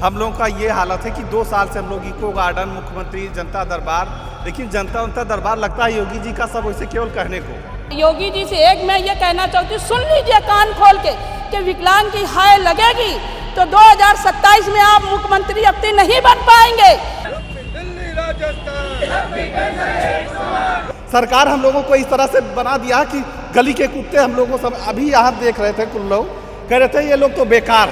हम लोगों का ये हालत है कि 2 साल से हम लोग इको गार्डन, मुख्यमंत्री, जनता दरबार, लेकिन जनता दरबार लगता है योगी जी का सब वैसे केवल कहने को। योगी जी से एक मैं ये कहना चाहती हूँ, सुन लीजिए कान खोल के कि विकलांग की हाय लगेगी तो 2027 में आप मुख्यमंत्री अपनी नहीं बन पाएंगे। सरकार हम लोगों को इस तरह से बना दिया कि गली के कुत्ते हम लोगों को सब अभी यहाँ देख रहे थे, कुछ लोग कह रहे थे ये लोग तो बेकार।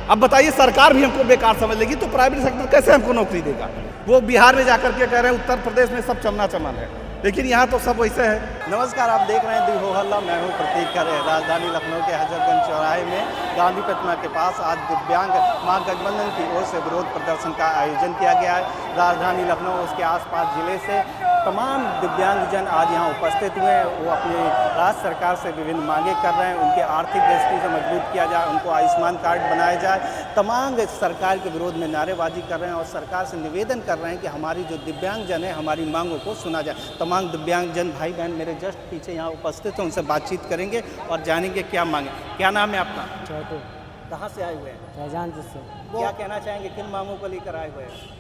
अब बताइए सरकार भी हमको बेकार समझ लेगी तो प्राइवेट सेक्टर कैसे हमको नौकरी देगा। वो बिहार में जाकर के कह रहे हैं उत्तर प्रदेश में सब चमना चमन है, लेकिन यहाँ तो सब वैसे है। नमस्कार, आप देख रहे हैं दी हो हल्ला, मैं हूँ प्रतीक खरे। राजधानी लखनऊ के हजरतगंज चौराहे में गांधी प्रतिमा के पास आज दिव्यांग महागठबंधन की ओर से विरोध प्रदर्शन का आयोजन किया गया है। राजधानी लखनऊ उसके आसपास जिले से तमाम दिव्यांगजन आज यहाँ उपस्थित हुए हैं। वो अपनी राज्य सरकार से विभिन्न मांगे कर रहे हैं, उनके आर्थिक दृष्टि से मजबूत किया जाए, उनको आयुष्मान कार्ड बनाया जाए। तमाम सरकार के विरोध में नारेबाजी कर रहे हैं और सरकार से निवेदन कर रहे हैं कि हमारी जो दिव्यांगजन है हमारी मांगों को सुना जाए। तमाम दिव्यांगजन भाई बहन मेरे जस्ट पीछे यहाँ उपस्थित हैं, उनसे बातचीत करेंगे और जानेंगे क्या मांगे। क्या नाम है आपका? छोटू। कहाँ से आए हुए हैं? शाहजहां से। क्या कहना चाहेंगे, किन मांगों को लेकर आए हुए हैं?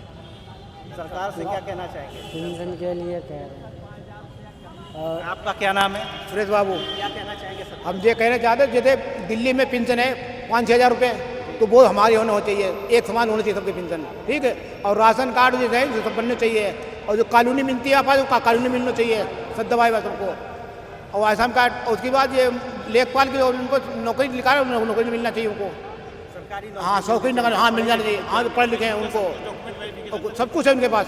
सरकार से क्या कहना चाहेंगे? पेंशन के लिए कह रहे हैं। और आपका क्या नाम है? सुरेश बाबू, क्या कहना चाहेंगे सरकार? हम ये कहना चाहते हैं जैसे दिल्ली में पेंशन है 5-6 हज़ार रुपये, तो वो हमारे होना चाहिए, एक समान होनी चाहिए सबके पेंशन, ठीक है। और राशन कार्ड जो है जो सब बनने चाहिए, और जो कानूनी मिलती है आपका कानूनी मिलना चाहिए सब दवाई सबको, और आयुष्मान कार्ड। और उसके बाद ये लेखपाल की उनको नौकरी निकाल, नौकरी मिलना चाहिए उनको, सरकारी हाँ नौकरी निकाल, हाँ मिल जाना चाहिए, हाँ पढ़े लिखे हैं उनको, सब कुछ है उनके पास।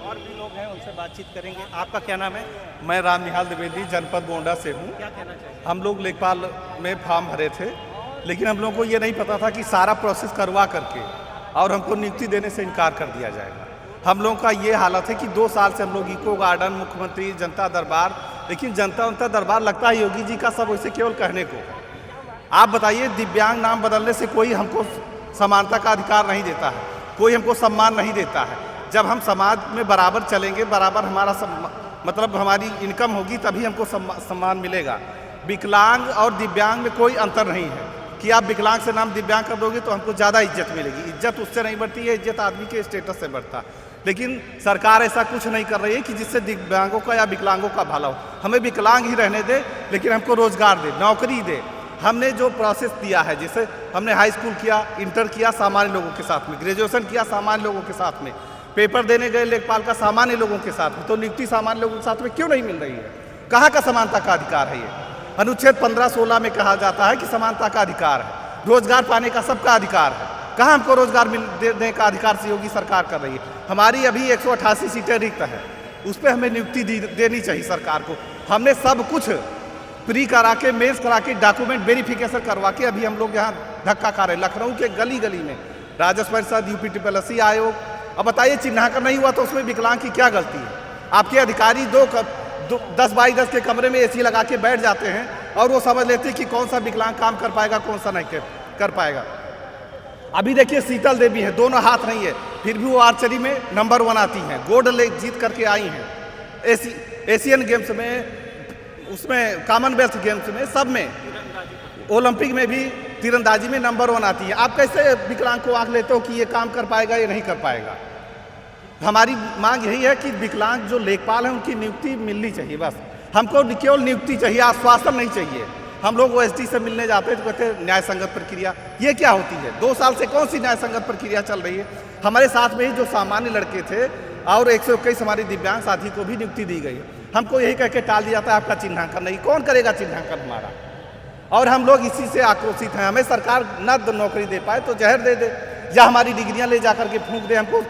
और भी लोग हैं, उनसे बातचीत करेंगे। आपका क्या नाम है? मैं राम निहाल द्विवेदी जनपद गोंडा से हूँ। क्या कहना चाहिए? हम लोग लेखपाल में फॉर्म भरे थे, लेकिन हम लोगों को ये नहीं पता था कि सारा प्रोसेस करवा करके और हमको नियुक्ति देने से इनकार कर दिया जाएगा। हम लोगों का ये हालत है कि 2 साल से हम लोग इको गार्डन, मुख्यमंत्री, जनता दरबार, लेकिन जनता दरबार लगता है योगी जी का सब वैसे केवल कहने को। आप बताइए, दिव्यांग नाम बदलने से कोई हमको समानता का अधिकार नहीं देता है, कोई हमको सम्मान नहीं देता है। जब हम समाज में बराबर चलेंगे, बराबर हमारा मतलब हमारी इनकम होगी, तभी हमको सम्मान मिलेगा। विकलांग और दिव्यांग में कोई अंतर नहीं है कि आप विकलांग से नाम दिव्यांग कर दोगे तो हमको ज़्यादा इज्जत मिलेगी। इज्जत उससे नहीं बढ़ती है, इज्जत आदमी के स्टेटस से बढ़ता है। लेकिन सरकार ऐसा कुछ नहीं कर रही है कि जिससे दिव्यांगों का या विकलांगों का भला हो। हमें विकलांग ही रहने दे, लेकिन हमको रोजगार दे, नौकरी दे। हमने जो प्रोसेस दिया है, जैसे हमने हाई स्कूल किया, इंटर किया सामान्य लोगों के साथ में, ग्रेजुएशन किया सामान्य लोगों के साथ में, पेपर देने गए लेखपाल का सामान्य लोगों के साथ में, तो नियुक्ति सामान्य लोगों के साथ में क्यों नहीं मिल रही है? कहाँ का समानता का अधिकार है ये? अनुच्छेद 15-16 में कहा जाता है कि समानता का अधिकार है, रोजगार पाने का सबका अधिकार है। कहाँ हमको रोजगार देने का अधिकार से योगी सरकार कर रही है? हमारी अभी 188 सीटें रिक्त है, उस पर हमें नियुक्ति देनी चाहिए सरकार को। हमने सब कुछ प्री करा के, मेंस करा के, डॉक्यूमेंट वेरिफिकेशन करवा के अभी हम लोग यहाँ धक्का खा रहे हैं लखनऊ के गली गली में। राजस्व परिषद, UPSSC आयोग। अब बताइए, चिन्हांकन नहीं हुआ तो उसमें विकलांग की क्या गलती है? आपके अधिकारी 10 बाई 10 के कमरे में AC लगा के बैठ जाते हैं और वो समझ लेते हैं कि कौन सा विकलांग काम कर पाएगा, कौन सा नहीं कर पाएगा। अभी देखिए, शीतल देवी है, दोनों हाथ नहीं है, फिर भी वो आर्चरी में नंबर 1 आती हैं, गोल्ड जीत करके आई हैं। एशियन गेम्स में, उसमें कॉमनवेल्थ गेम्स में, सब में, ओलंपिक में भी तीरंदाजी में नंबर 1 आती है। आप कैसे विकलांग को आंक लेते हो कि ये काम कर पाएगा, ये नहीं कर पाएगा? हमारी मांग यही है कि विकलांग जो लेखपाल हैं उनकी नियुक्ति मिलनी चाहिए। बस हमको केवल नियुक्ति चाहिए, आश्वासन नहीं चाहिए। हम लोग OSD से मिलने जाते हैं तो कहते हैं न्याय संगत प्रक्रिया। ये क्या होती है? 2 साल से कौन सी न्याय संगत प्रक्रिया चल रही है? हमारे साथ में ही जो सामान्य लड़के थे और 121 हमारे दिव्यांग साथी को भी नियुक्ति दी गई है। हमको यही कह के टाल दिया जाता है आपका चिन्हांकन नहीं। कौन करेगा चिन्हांकन हमारा? और हम लोग इसी से आक्रोशित हैं। हमें सरकार न नौकरी दे पाए तो जहर दे दे, या हमारी डिग्रियां ले जा करके फूंक दे, हमको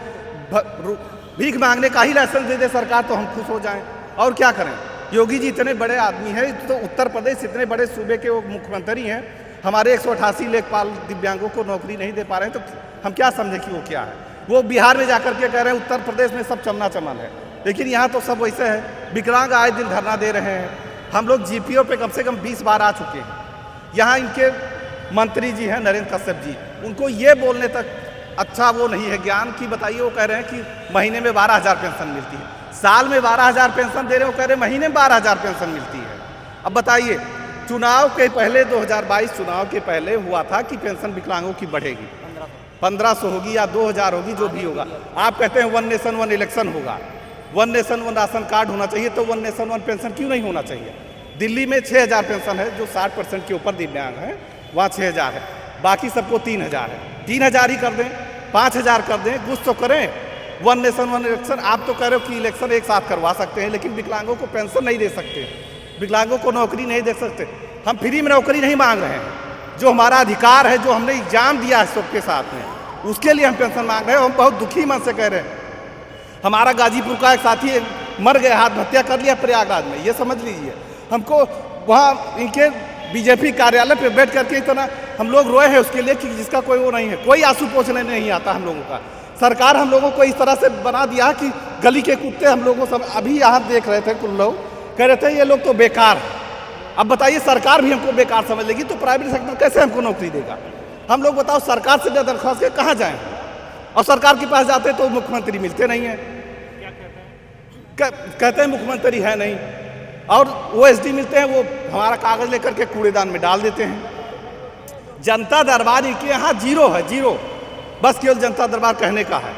भीख मांगने का ही लाइसेंस दे दे सरकार, तो हम खुश हो जाएं। और क्या करें? योगी जी इतने बड़े आदमी हैं, तो उत्तर प्रदेश इतने बड़े सूबे के वो मुख्यमंत्री हैं, हमारे 188 लेखपाल दिव्यांगों को नौकरी नहीं दे पा रहे हैं, तो हम क्या समझे कि वो क्या है? वो बिहार में जाकर के कह रहे हैं उत्तर प्रदेश में सब चमना चमन है, लेकिन यहाँ तो सब वैसे है। विकलांग आए दिन धरना दे रहे हैं। हम लोग GPO पे कम से कम 20 बार आ चुके हैं। यहाँ इनके मंत्री जी हैं नरेंद्र कश्यप जी, उनको ये बोलने तक अच्छा वो नहीं है ज्ञान की। बताइए, वो कह रहे हैं कि महीने में 12,000 पेंशन मिलती है, साल में 12,000 पेंशन दे रहे हो, कह रहे महीने में 12,000 पेंशन मिलती है। अब बताइए, चुनाव के पहले 2022 चुनाव के पहले हुआ था कि पेंशन विकलांगों की बढ़ेगी, 1500 होगी या 2000 होगी, जो भी होगा। आप कहते हैं 1 नेशन 1 इलेक्शन होगा, 1 नेशन 1 राशन कार्ड होना चाहिए, तो 1 नेशन 1 पेंशन क्यों नहीं होना चाहिए? दिल्ली में 6000 पेंशन है, जो 60% के ऊपर दिव्यांग है वहाँ 6000 है, बाकी सबको 3000 है। 3000 ही कर दें, 5000 कर दें, कुछ तो करें। 1 नेशन 1 इलेक्शन, आप तो कह रहे हो कि इलेक्शन एक साथ करवा सकते हैं, लेकिन विकलांगों को पेंशन नहीं दे सकते, विकलांगों को नौकरी नहीं दे सकते। हम फ्री में नौकरी नहीं मांग रहे हैं, जो हमारा अधिकार है, जो हमने एग्जाम दिया है सबके साथ में, उसके लिए हम पेंशन मांग रहे हैं। हम बहुत दुखी मन से कह रहे हैं। हमारा गाजीपुर का एक साथी मर गया, आत्महत्या कर लिया प्रयागराज में, ये समझ लीजिए। हमको वहाँ इनके बीजेपी कार्यालय पे बैठ करके इतना हम लोग रोए हैं उसके लिए कि जिसका कोई वो नहीं है, कोई आंसू पोंछने नहीं आता हम लोगों का। सरकार हम लोगों को इस तरह से बना दिया कि गली के कुत्ते हम लोगों सब। अभी यहाँ देख रहे थे कुछ लोग कह रहे थे ये लोग तो बेकार। अब बताइए, सरकार भी हमको बेकार समझ लेगी तो प्राइवेट सेक्टर कैसे हमको नौकरी देगा? हम लोग बताओ, सरकार से दरख्वास्त के कहाँ जाएं? और सरकार के पास जाते तो मुख्यमंत्री मिलते नहीं है, कहते हैं मुख्यमंत्री है नहीं, और OSD मिलते हैं, वो हमारा कागज लेकर के कूड़ेदान में डाल देते हैं। जनता दरबार इनके यहाँ जीरो है, जीरो। बस केवल जनता दरबार कहने का है।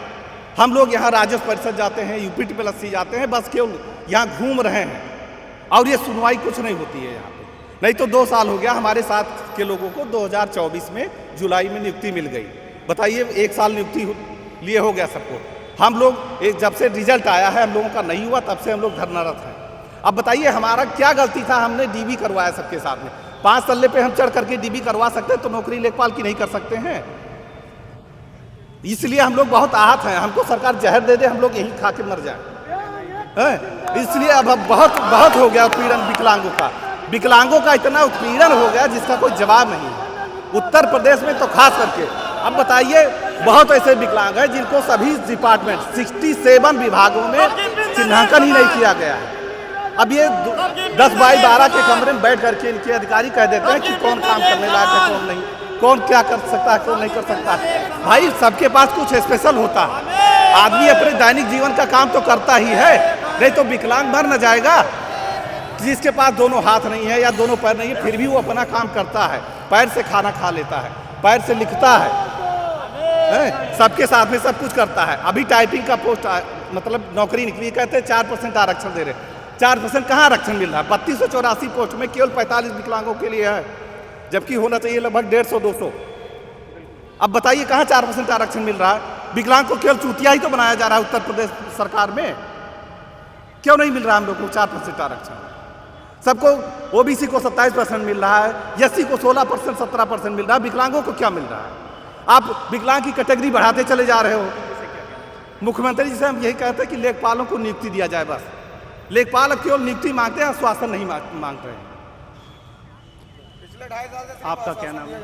हम लोग यहाँ राजस्व परिषद जाते हैं, UPTPLC जाते हैं, बस केवल यहाँ घूम रहे हैं, और ये सुनवाई कुछ नहीं होती है यहाँ पे। नहीं तो 2 साल हो गया, हमारे साथ के लोगों को 2024 में जुलाई में नियुक्ति मिल गई। बताइए, 1 साल नियुक्ति लिए हो गया सबको। हम लोग जब से रिजल्ट आया है हम लोगों का नहीं हुआ, तब से हम लोग धरनारत हैं। अब बताइए, हमारा क्या गलती था? हमने DB करवाया सबके साथ में। 5 तल्ले पे हम चढ़ करके DB करवा सकते हैं, तो नौकरी लेखपाल की नहीं कर सकते हैं? इसलिए हम लोग बहुत आहत हैं। हमको सरकार जहर दे दे, हम लोग यहीं खा के मर जाए। इसलिए अब बहुत बहुत हो गया उत्पीड़न विकलांगों का। विकलांगों का इतना उत्पीड़न हो गया जिसका कोई जवाब नहीं है, उत्तर प्रदेश में तो खास करके। अब बताइए, बहुत ऐसे विकलांग हैं जिनको सभी डिपार्टमेंट 67 विभागों में चिन्हांकन ही नहीं किया गया है। अब ये 10 बाई 12 के कमरे में बैठ करके इनके अधिकारी कह देते हैं कि कौन काम करने लायक है, कौन नहीं, कौन क्या कर सकता है, कौन नहीं कर सकता है। भाई, सबके पास कुछ स्पेशल होता है। आदमी अपने दैनिक जीवन का काम तो करता ही है, नहीं तो विकलांग मर न जाएगा। जिसके पास दोनों हाथ नहीं है या दोनों पैर नहीं है, फिर भी वो अपना काम करता है, पैर से खाना खा लेता है, पैर से लिखता है, सबके साथ में सब कुछ करता है। अभी टाइपिंग का पोस्ट मतलब नौकरी निकली, कहते हैं 4% आरक्षण दे रहे। 4% कहाँ आरक्षण मिल रहा है? 3284 पोस्ट में केवल 45 विकलांगों के लिए है, जबकि होना चाहिए लगभग 150-200। अब बताइए, कहाँ 4% आरक्षण मिल रहा है? विकलांग को केवल चूतिया ही तो बनाया जा रहा है उत्तर प्रदेश सरकार में। क्यों नहीं मिल रहा हम लोग को 4% आरक्षण? सबको OBC को 27% मिल रहा है, SC को 16%, 17% मिल रहा है, विकलांगों को क्या मिल रहा है? आप विकलांग की कैटेगरी बढ़ाते चले जा रहे हो। मुख्यमंत्री जी से हम यही कहते हैं कि लेखपालों को नियुक्ति दिया जाए, बस। लेखपाल अब केवल नियुक्ति मांगते हैं, आश्वासन नहीं मांगते हैं। आपका क्या नाम है?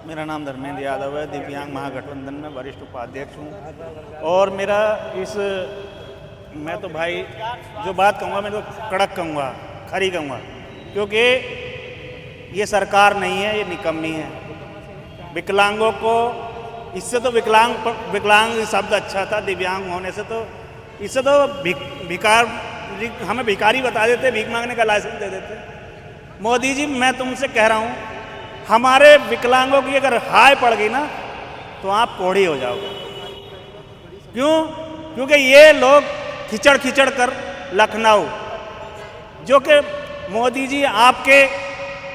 मेरा नाम धर्मेंद्र यादव है, दिव्यांग महागठबंधन में वरिष्ठ उपाध्यक्ष हूँ। और मेरा मैं तो भाई जो बात कहूँगा, मैं तो कड़क कहूँगा, खरी कहूँगा, क्योंकि ये सरकार नहीं है, ये निकम्मी है। विकलांगों को, इससे तो विकलांग शब्द अच्छा था, दिव्यांग होने से तो इससे तो हमें भिखारी बता देते, भीख मांगने का लाइसेंस दे देते। मोदी जी, मैं तुमसे कह रहा हूँ, हमारे विकलांगों की अगर हाय पड़ गई ना तो आप कोढ़ी हो जाओगे। क्यों? क्योंकि ये लोग खिचड़ कर लखनऊ, जो कि मोदी जी आपके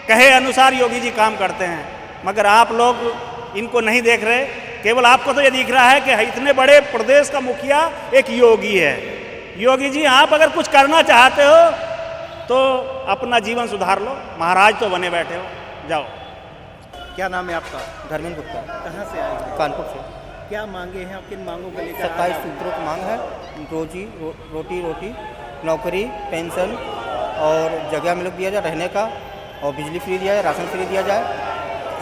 कहे अनुसार योगी जी काम करते हैं, मगर आप लोग इनको नहीं देख रहे। केवल आपको तो ये दिख रहा है कि इतने बड़े प्रदेश का मुखिया एक योगी है। योगी जी, आप अगर कुछ करना चाहते हो तो अपना जीवन सुधार लो, महाराज तो बने बैठे हो, जाओ। क्या नाम है आपका? धर्मेंद्र गुप्ता, कहाँ से आए हैं? कानपुर से। क्या मांगे हैं, आप किन मांगों को लेकर? 27 सूत्रों की मांग है। रोटी, नौकरी, पेंशन और जगह में लोग दिया जाए रहने का, और बिजली फ्री दिया जाए, राशन फ्री दिया जाए।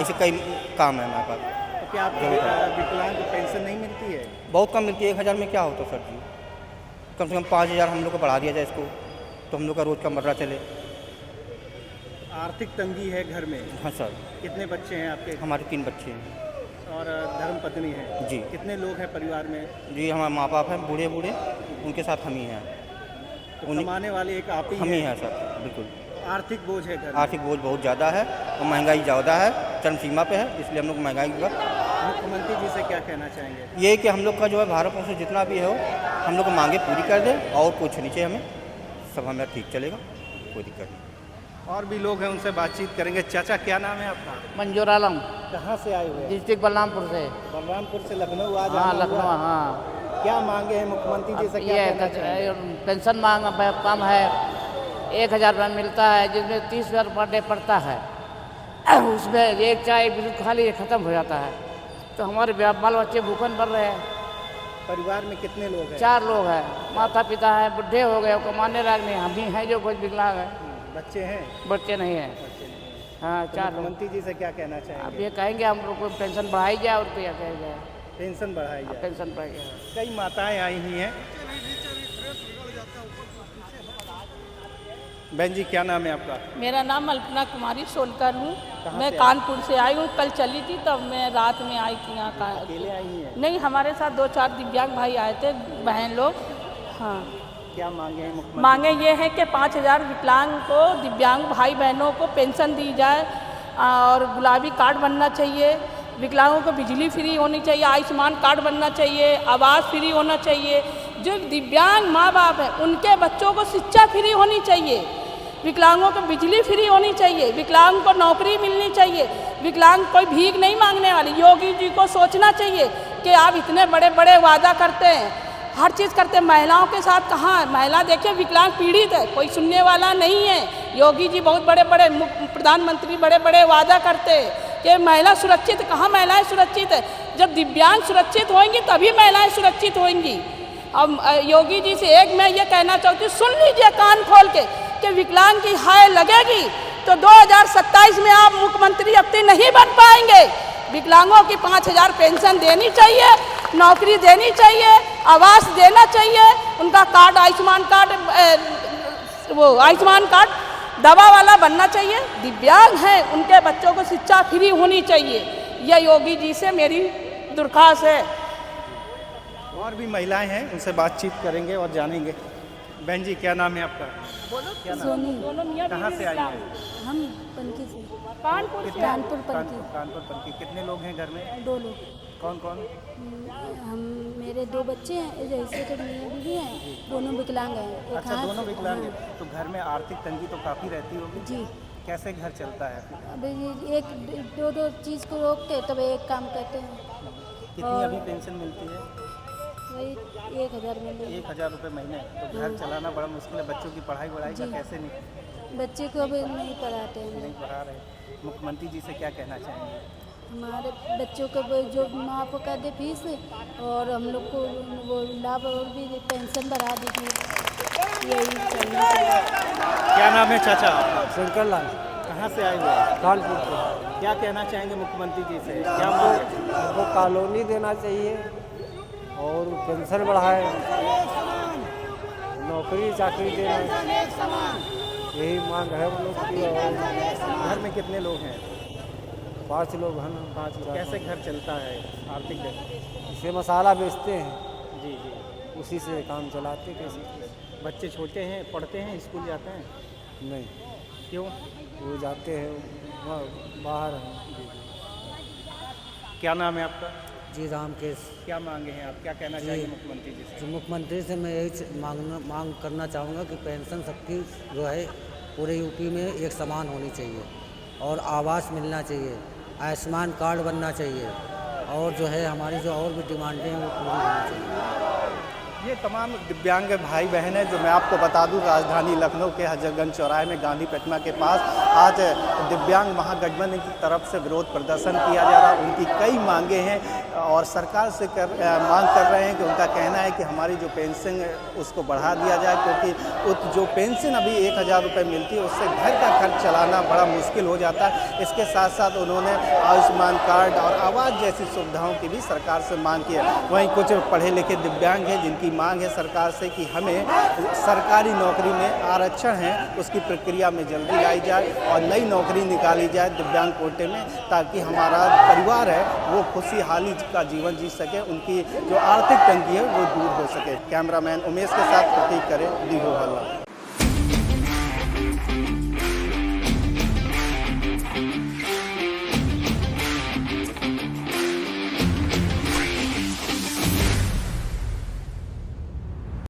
ऐसे कई काम है हमारे पास। तो क्या आपको विकलांग को पेंशन नहीं मिलती है? बहुत कम मिलती है। 1000 में क्या होता सर जी? कम से कम 5000 हम लोग को बढ़ा दिया जाए इसको, तो हम लोग का रोज़ का मर्रा चले। आर्थिक तंगी है घर में? हाँ सर। कितने बच्चे हैं आपके? हमारे 3 बच्चे हैं। और धर्मपत्नी है जी। कितने लोग हैं परिवार में? जी, हमारे माँ बाप हैं बूढ़े, उनके साथ हम ही हैं। तो कमाने वाले एक आप ही हम ही हैं सर, बिल्कुल। आर्थिक बोझ है घर? आर्थिक बोझ बहुत ज़्यादा है और महंगाई ज़्यादा है, चरम सीमा पे है, इसलिए हम लोग महंगाई का मुख्यमंत्री जी से क्या कहना चाहेंगे? ये कि हम लोग का जो है भारत वर्ष जितना भी हो हम लोग को मांगे पूरी कर दे और कुछ नहीं चाहिए हमें, सब हमें ठीक चलेगा, कोई दिक्कत नहीं। और भी लोग हैं, उनसे बातचीत करेंगे। चाचा क्या नाम है आपका? मंजूर आलम, कहाँ से आए हुए हैं? डिस्ट्रिक्ट बलरामपुर से। बलरामपुर से लखनऊ आज हाँ, आना लखनऊ। हुआ। हाँ, क्या मांगे हैं मुख्यमंत्री जी से, क्या ये कहना चाहेंगे? पेंशन मांग कम है, 1,000 रुपये मिलता है, जिसमें 30 रुपये पर डे पड़ता है। उसमें एक चाय बिल्कुल खाली ख़त्म हो जाता है, तो हमारे बाल बच्चे भूखन मर रहे हैं। परिवार में कितने लोग हैं? 4 लोग हैं, माता पिता है, बुढ़े हो गए, कमाने लायक नहीं, हम ही हैं जो कुछ विकलांग है, बच्चे हैं? बच्चे नहीं हैं। हाँ, तो 4 लोग। मुख्यमंत्री जी से क्या कहना अब चाहेंगे? ये कहेंगे हम लोग को पेंशन बढ़ाई जाए और क्या किया जाए, पेंशन बढ़ाई जाए। पेंशन बढ़ाई जाए। कई माताएं आई हुई हैं। बहन जी क्या नाम है आपका? मेरा नाम अल्पना कुमारी सोलकर हूँ। कहाँ मैं से कानपुर से आई हूँ, कल चली थी तब मैं रात में आई थी यहाँ का। अकेले आई हैं? नहीं, हमारे साथ 2-4 दिव्यांग भाई आए थे, बहन लोग। हाँ, क्या मांगे हैं मुख्यमंत्री? मांगे ये है कि 5,000 विकलांग को, दिव्यांग भाई बहनों को पेंशन दी जाए और गुलाबी कार्ड बनना चाहिए। विकलांगों को बिजली फ्री होनी चाहिए, आयुष्मान कार्ड बनना चाहिए, आवास फ्री होना चाहिए। जो दिव्यांग माँ बाप हैं उनके बच्चों को शिक्षा फ्री होनी चाहिए, विकलांगों को बिजली फ्री होनी चाहिए, विकलांग को नौकरी मिलनी चाहिए। विकलांग कोई भीख नहीं मांगने वाली। योगी जी को सोचना चाहिए कि आप इतने बड़े बड़े वादा करते हैं, हर चीज़ करते हैं, महिलाओं के साथ कहाँ है? महिला देखिए विकलांग पीड़ित है, कोई सुनने वाला नहीं है। योगी जी बहुत बड़े बड़े प्रधानमंत्री बड़े बड़े वादा करते हैं कि महिला सुरक्षित, कहाँ महिलाएं सुरक्षित है? जब दिव्यांग सुरक्षित होंगी तभी महिलाएं सुरक्षित होंगी। अब योगी जी से एक मैं ये कहना चाहती हूँ, सुन लीजिए कान खोल के कि विकलांग की हाय लगेगी तो 2027 में आप मुख्यमंत्री अपनी नहीं बन पाएंगे। विकलांगों की 5,000 पेंशन देनी चाहिए, नौकरी देनी चाहिए, आवास देना चाहिए, उनका कार्ड आयुष्मान कार्ड, वो आयुष्मान कार्ड दवा वाला बनना चाहिए। दिव्यांग हैं उनके बच्चों को शिक्षा फ्री होनी चाहिए। यह योगी जी से मेरी दरख्वास्त है। और भी महिलाएं हैं, उनसे बातचीत करेंगे और जानेंगे। बहन जी क्या नाम है आपका? क्या नाम? सोनी। कहाँ से आई हैं? हम पनकी से। कानपुर से। कानपुर पनकी। कानपुर पनकी। कितने लोग हैं घर में? 2 लोग। कौन कौन? हम, मेरे 2 बच्चे हैं, जैसे कि मियाँ बीवी हैं, दोनों विकलांग हैं। एक अच्छा, हाथ दोनों से- विकलांग हाँ, हैं। तो घर में आर्थिक तंगी तो काफ़ी रहती होगी। जी। कैसे घर चलता है? अब ये एक 2 चीज़ को रोक के तब एक काम करते हैं। कितनी अभी पेंशन मिलती है? वही 1,000 मिल रही है। 1,000 रुपये महीने। तो घर चलाना बड़ा मुश्किल है। बच्चों की पढ़ाई वढ़ाई का जी। कैसे नहीं बच्चे को अभी नहीं पढ़ाते हैं। नहीं पढ़ा रहे? मुख्यमंत्री जी से क्या कहना चाहेंगे? हमारे बच्चों को जो माफ़ कर दे फीस, और हम लोग को वो लाभ और भी पेंशन बढ़ा दीजिए, यही चाहिए। क्या नाम है चाचा? शंकर लाल, कहाँ से आए हुए हैं? कानपुर से। क्या कहना चाहेंगे मुख्यमंत्री जी से? क्या मांगे? हमको कॉलोनी देना चाहिए और पेंशन बढ़ाए, नौकरी चाकरी देना, यही मांग है हम लोग की। और घर में कितने लोग हैं? 5 लोग हैं। 5 लोग। कैसे घर चलता है? आर्थिक इसे मसाला बेचते हैं, जी जी। उसी से काम चलाते कैसे। बच्चे छोटे हैं, पढ़ते हैं, स्कूल जाते हैं? नहीं, क्यों? वो जाते हैं वहाँ बाहर हैं। क्या नाम है आपका? जी रामकेश क्या मांगे हैं आप? क्या कहना चाहिए मुख्यमंत्री जी से? जी, मुख्यमंत्री से मैं यही मांग करना चाहूँगा कि पेंशन सबकी जो है पूरे यूपी में एक समान होनी चाहिए और आवास मिलना चाहिए, आयुष्मान कार्ड बनना चाहिए और जो है हमारी जो और भी डिमांडें हैं वो पूरी होनी चाहिए। ये तमाम दिव्यांग भाई बहन हैं जो मैं आपको बता दूं, राजधानी लखनऊ के हजरतगंज चौराहे में गांधी प्रतिमा के पास आज दिव्यांग महागठबंधन की तरफ से विरोध प्रदर्शन किया जा रहा है। उनकी कई मांगे हैं और सरकार से मांग कर रहे हैं कि उनका कहना है कि हमारी जो पेंशन है उसको बढ़ा दिया जाए, क्योंकि जो पेंशन अभी 1,000 रुपये मिलती है उससे घर का खर्च चलाना बड़ा मुश्किल हो जाता है। इसके साथ साथ उन्होंने आयुष्मान कार्ड और आवास जैसी सुविधाओं की भी सरकार से मांग की है। वहीं कुछ पढ़े लिखे दिव्यांग हैं जिनकी मांग है सरकार से कि हमें सरकारी नौकरी में आरक्षण है उसकी प्रक्रिया में जल्दी लाई जाए और नई नौकरी निकाली जाए दिव्यांग कोटे में, ताकि हमारा परिवार है वो खुशहाली का जीवन जी सके, उनकी जो आर्थिक तंगी है वो दूर हो सके। कैमरामैन उमेश के साथ प्रतीक करें, दी हो हल्ला।